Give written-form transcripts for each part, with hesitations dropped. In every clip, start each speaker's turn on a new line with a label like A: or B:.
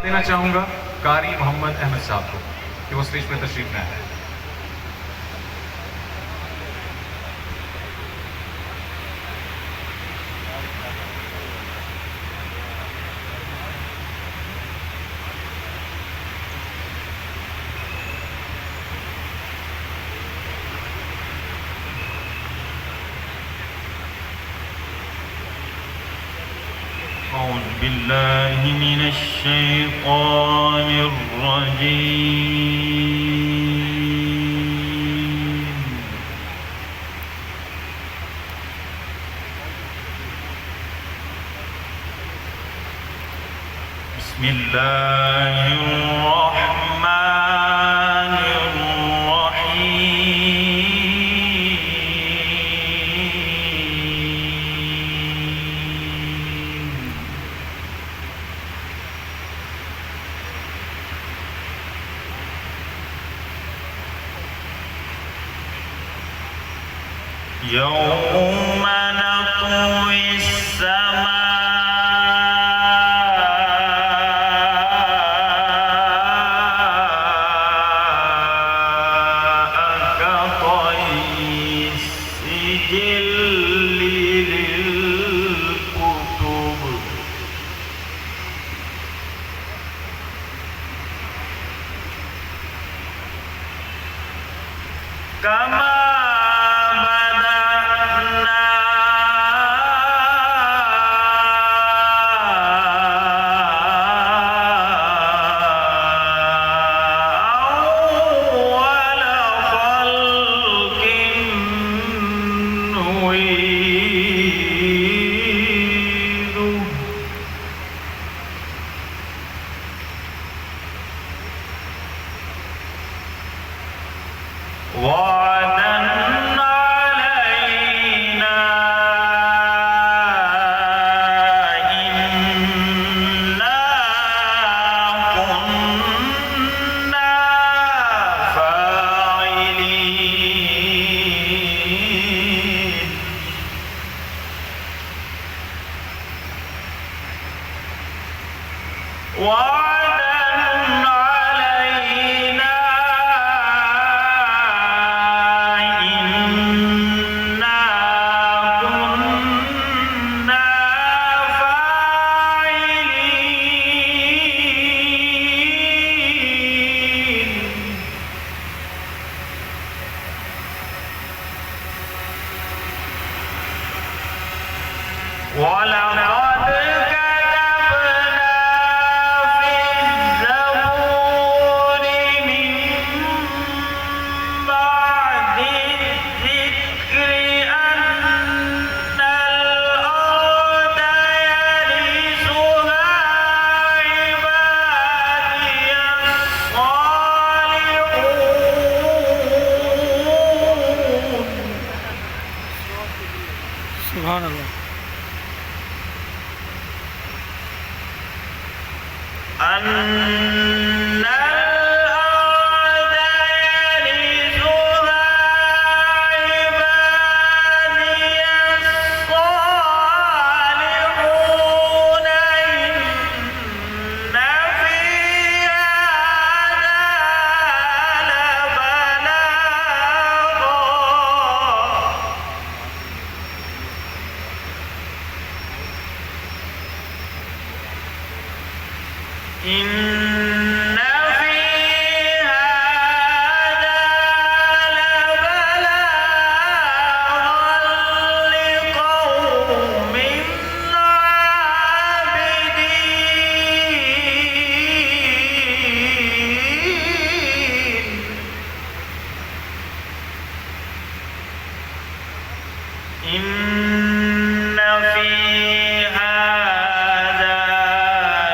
A: دینا چاہوں گا قاری محمد احمد صاحب کو کہ وہ اسٹیج پہ تشریف لائیں.
B: أعوذ بالله من الشيطان الرجيم. بسم الله الرحمن يوم نطوي السماء كطي السجل للكتب كما وعدا علينا إنا كنا فاعلين. وعدا علينا ولقد كتبنا في الزبور من بعد الذكر أن الأرض يرثها عبادي الصالحون.
C: سبحان الله.
B: أن الأرض يرثها عبادي الصالحون. إن في هذا لبلاغا. إن في هذا لبلاغا لقوم عابدين. إن في هذا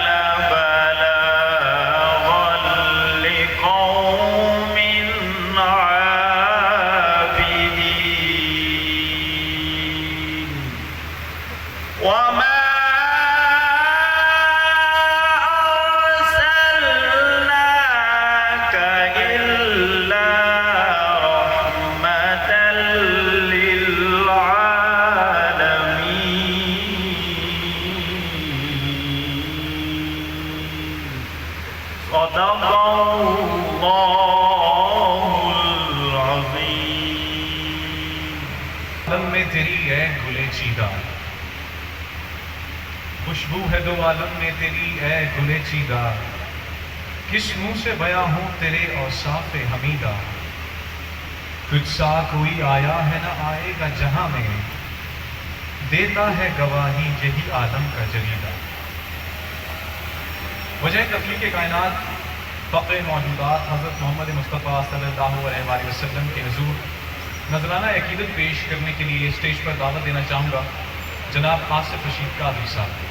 B: لبلاغا صدق اللہ العظیم۔
A: عالم میں تیری ہے گلے چیدہ، خوشبو ہے دو عالم میں تیری ہے گلے چیدہ، کس منہ سے بیاں ہوں تیرے اوصاف حمیدہ، تجھ سا کوئی آیا ہے نہ آئے گا جہاں میں، دیتا ہے گواہی یہی عالم کا جریدہ۔ وجہ تخلیق کائنات فقر موجودات حضرت محمد مصطفیٰ صلی اللہ علیہ وآلہ وسلم کے حضور نذرانہ عقیدت پیش کرنے کے لیے اسٹیج پر دعوت دینا چاہوں گا جناب آصف رشید قادری صاحب۔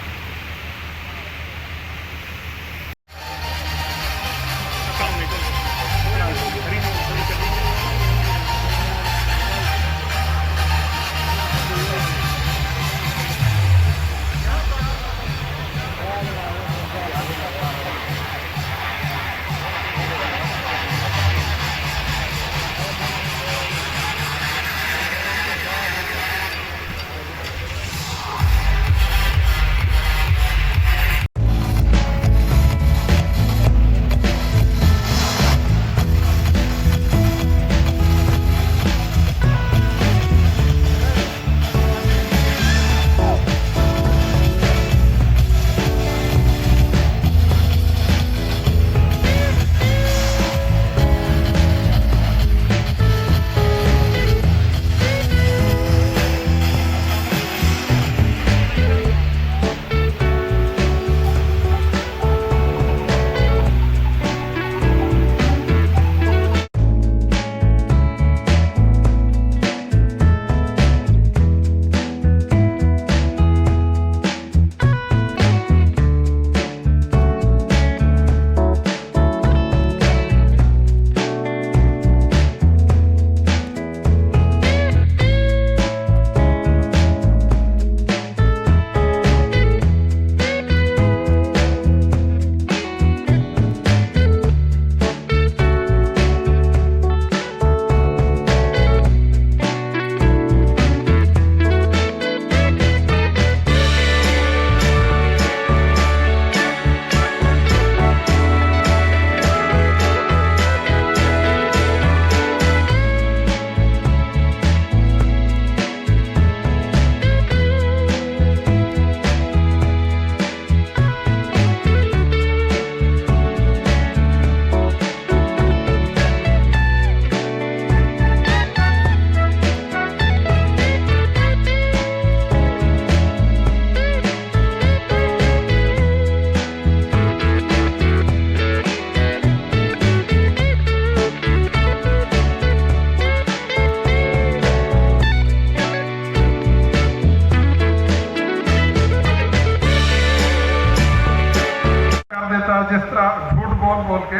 C: جس طرح جھوٹ بول بول کے،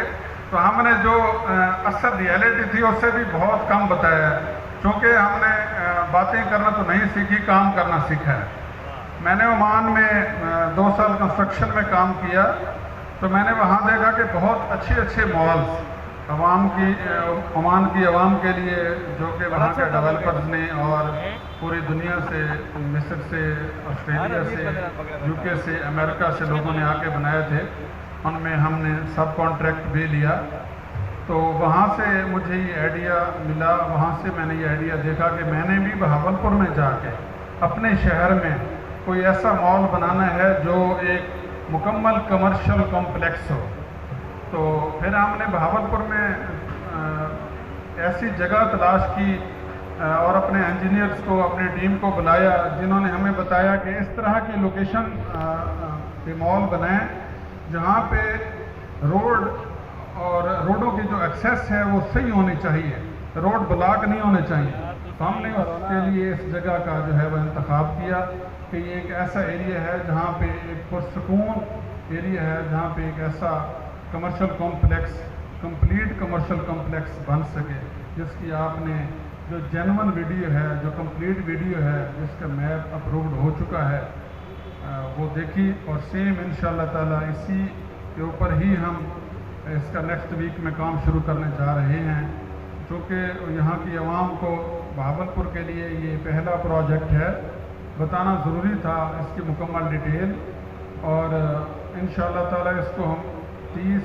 C: تو ہم نے جو اصل ریئلٹی تھی اس سے بھی بہت کم بتایا ہے، چونکہ ہم نے باتیں کرنا تو نہیں سیکھی، کام کرنا سیکھا ہے۔ میں نے عمان میں 2 سال کنسٹرکشن میں کام کیا، تو میں نے وہاں دیکھا کہ بہت اچھے مالز عمان کی عوام کے لیے، جو کہ وہاں کے ڈیولپرز نے اور پوری دنیا سے، مصر سے، آسٹریلیا سے، UK سے، امریکہ سے لوگوں نے آ کے بنائے تھے، ان میں ہم نے سب کانٹریکٹ بھی لیا۔ تو وہاں سے مجھے یہ آئیڈیا ملا، وہاں سے میں نے یہ آئیڈیا دیکھا کہ میں نے بھی بہاولپور میں جا کے اپنے شہر میں کوئی ایسا مال بنانا ہے جو ایک مکمل کمرشل کمپلیکس ہو۔ تو پھر ہم نے بہاولپور میں ایسی جگہ تلاش کی اور اپنے انجینئرز کو، اپنی ٹیم کو بلایا، جنہوں نے ہمیں بتایا کہ اس طرح کی لوکیشن پہ مال بنائیں جہاں پہ روڈ اور روڈوں کی جو ایکسیس ہے وہ صحیح ہونی چاہیے، روڈ بلاک نہیں ہونے چاہیے۔ تو ہم نے اس کے لیے اس جگہ کا جو ہے وہ انتخاب کیا کہ یہ ایک ایسا ایریا ہے جہاں پہ ایک پرسکون ایریا ہے، جہاں پہ ایک ایسا commercial complex, complete commercial complex بن سکے، جس کی آپ نے جو جینون ویڈیو ہے، جو کمپلیٹ ویڈیو ہے، جس کا میپ اپرووڈ ہو چکا ہے، وہ دیکھی، اور سیم انشاءاللہ تعالیٰ اسی کے اوپر ہی ہم اس کا نیکسٹ ویک میں کام شروع کرنے جا رہے ہیں، چونکہ یہاں کی عوام کو بہاولپور کے لیے یہ پہلا پروجیکٹ ہے، بتانا ضروری تھا اس کی مکمل ڈیٹیل، اور انشاءاللہ تعالیٰ اس کو ہم 30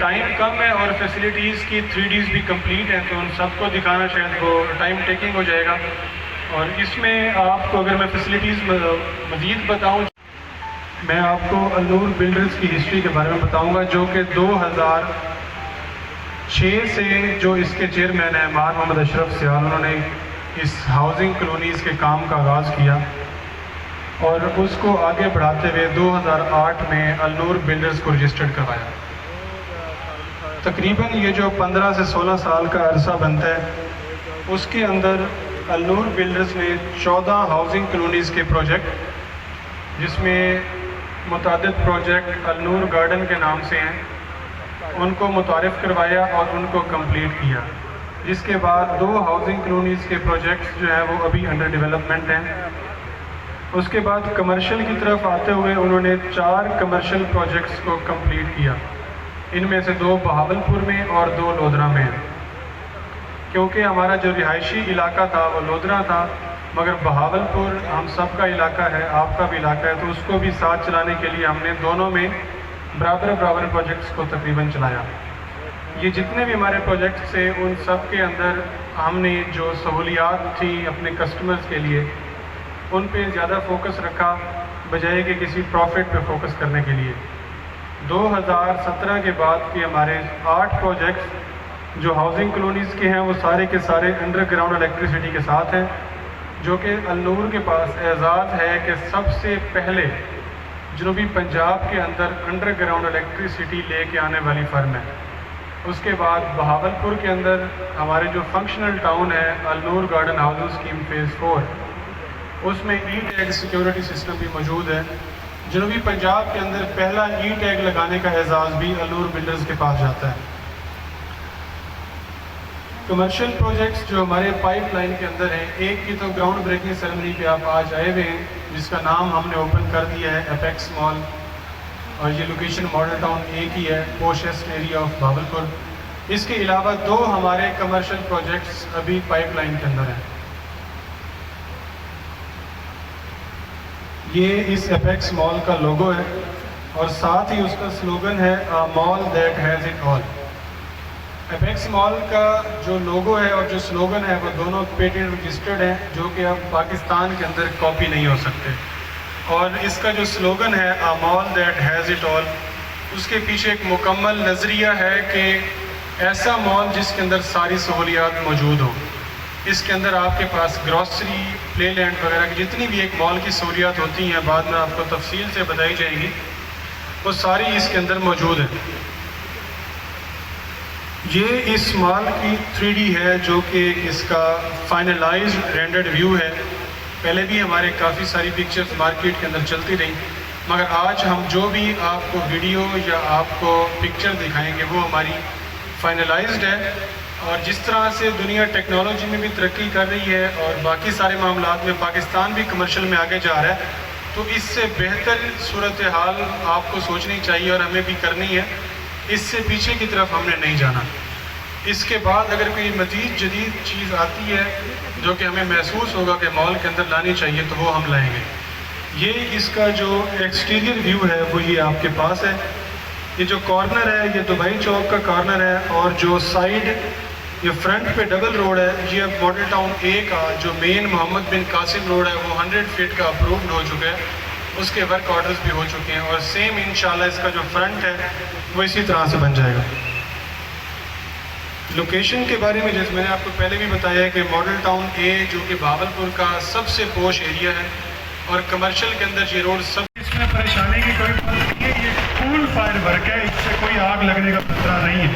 D: ٹائم کم ہے اور فیسلٹیز کی 3Ds بھی کمپلیٹ ہیں، تو ان سب کو دکھانا شاید وہ ٹائم ٹیکنگ ہو جائے گا. اور اس میں آپ کو اگر میں فیسلٹیز مزید بتاؤں، میں آپ کو النور بلڈرز کی ہسٹری کے بارے میں بتاؤں گا، جو کہ 2006 سے جو اس کے چیئرمین ہیں مار محمد اشرف سیال، انہوں نے اس ہاؤسنگ کالونیز کے کام کا آغاز کیا اور اس کو آگے بڑھاتے ہوئے 2008 میں النور بلڈرز کو رجسٹرڈ کروایا. تقریباً یہ جو 15 سے 16 سال کا عرصہ بنتا ہے، اس کے اندر النور بلڈرز نے 14 ہاؤسنگ کالونیز کے پروجیکٹ، جس میں متعدد پروجیکٹ النور گارڈن کے نام سے ہیں، ان کو متعارف کروایا اور ان کو کمپلیٹ کیا. جس کے بعد 2 ہاؤسنگ کالونیز کے پروجیکٹس جو ہیں وہ ابھی انڈر ڈیولپمنٹ ہیں. اس کے بعد کمرشل کی طرف آتے ہوئے انہوں نے 4 کمرشل پروجیکٹس کو کمپلیٹ کیا. ان میں سے 2 بہاولپور میں اور 2 لودھرا میں ہیں. کیونکہ ہمارا جو رہائشی علاقہ تھا وہ لودھرا تھا، مگر بہاولپور ہم سب کا علاقہ ہے، آپ کا بھی علاقہ ہے، تو اس کو بھی ساتھ چلانے کے لیے ہم نے دونوں میں برابر پروجیکٹس کو تقریباً چلایا. یہ جتنے بھی ہمارے پروجیکٹس تھے ان سب کے اندر ہم نے جو سہولیات تھی اپنے کسٹمرز کے لیے ان پہ زیادہ فوکس رکھا بجائے کہ کسی پروفٹ پہ فوکس کرنے کے لیے. 2017 کے بعد کے ہمارے 8 پروجیکٹس جو ہاؤسنگ کالونیز کے ہیں وہ سارے کے سارے انڈر گراؤنڈ الیکٹریسٹی کے ساتھ ہیں، جو کہ النور کے پاس اعزاز ہے کہ سب سے پہلے جنوبی پنجاب کے اندر انڈر گراؤنڈ الیکٹریسٹی لے کے آنے والی فرم ہے. اس کے بعد بہاولپور کے اندر ہمارے جو فنکشنل ٹاؤن ہے النور گارڈن ہاؤسنگ اسکیم فیز 4، اس میں ای ٹیگ سیکیورٹی سسٹم بھی موجود ہے. جنوبی پنجاب کے اندر پہلا ای ٹیگ لگانے کا اعزاز بھی النور بلڈرز کے پاس جاتا ہے. کمرشل پروجیکٹس جو ہمارے پائپ لائن کے اندر ہیں، ایک کی تو گراؤنڈ بریکنگ سیرمنی پہ آپ آج آئے ہوئے ہیں، جس کا نام ہم نے اوپن کر دیا ہے اپیکس مال، اور یہ لوکیشن ماڈل ٹاؤن ایک ہی ہے، پوشسٹ ایریا آف بہاولپور. اس کے علاوہ 2 ہمارے کمرشل پروجیکٹس ابھی پائپ لائن کے اندر ہیں. یہ اس اپیکس مال کا لوگو ہے اور ساتھ ہی اس کا سلوگن ہے mall that has it all. Apex mall کا جو لوگو ہے اور جو سلوگن ہے وہ دونوں پیٹنٹ رجسٹرڈ ہیں، جو کہ اب پاکستان کے اندر کاپی نہیں ہو سکتے. اور اس کا جو سلوگن ہے مال دیٹ ہیز اٹ آل، اس کے پیچھے ایک مکمل نظریہ ہے کہ ایسا مال جس کے اندر ساری سہولیات موجود ہوں. اس کے اندر آپ کے پاس گروسری، پلے لینڈ وغیرہ کی جتنی بھی ایک مال کی سہولیات ہوتی ہیں، بعد میں آپ کو تفصیل سے بتائی جائیں گی، وہ ساری اس کے اندر موجود ہیں. یہ اس مال کی 3D ہے جو کہ اس کا فائنلائزڈ رینڈرڈ ویو ہے. پہلے بھی ہمارے کافی ساری پکچرز مارکیٹ کے اندر چلتی رہیں، مگر آج ہم جو بھی آپ کو ویڈیو یا آپ کو پکچر دکھائیں گے وہ ہماری فائنلائزڈ ہے. اور جس طرح سے دنیا ٹیکنالوجی میں بھی ترقی کر رہی ہے اور باقی سارے معاملات میں پاکستان بھی کمرشل میں آگے جا رہا ہے، تو اس سے بہتر صورتحال آپ کو سوچنی چاہیے اور ہمیں بھی کرنی ہے. اس سے پیچھے کی طرف ہم نے نہیں جانا. اس کے بعد اگر کوئی مزید جدید چیز آتی ہے جو کہ ہمیں محسوس ہوگا کہ مال کے اندر لانی چاہیے تو وہ ہم لائیں گے. یہ اس کا جو ایکسٹیریئر ویو ہے وہ یہ آپ کے پاس ہے. یہ جو کارنر ہے یہ دبئی چوک کا کارنر ہے، اور جو سائڈ یہ فرنٹ پہ ڈبل روڈ ہے، یہ اب ماڈل ٹاؤن اے کا جو مین محمد بن قاسم روڈ ہے وہ 100 فٹ کا اپرووڈ ہو چکا ہے. اس کے ورک آرڈرز بھی ہو چکے ہیں، اور سیم انشاءاللہ اس کا جو فرنٹ ہے وہ اسی طرح سے بن جائے گا. لوکیشن کے بارے میں جیسے میں نے آپ کو پہلے بھی بتایا ہے کہ ماڈل ٹاؤن اے جو کہ بہاولپور کا سب سے پوش ایریا ہے، اور کمرشل کے اندر یہ روڈ سب.
E: اس میں پریشانی کی کوئی بات نہیں ہے، یہ کول فائر ورک ہے، اس سے کوئی آگ لگنے کا خطرہ نہیں ہے.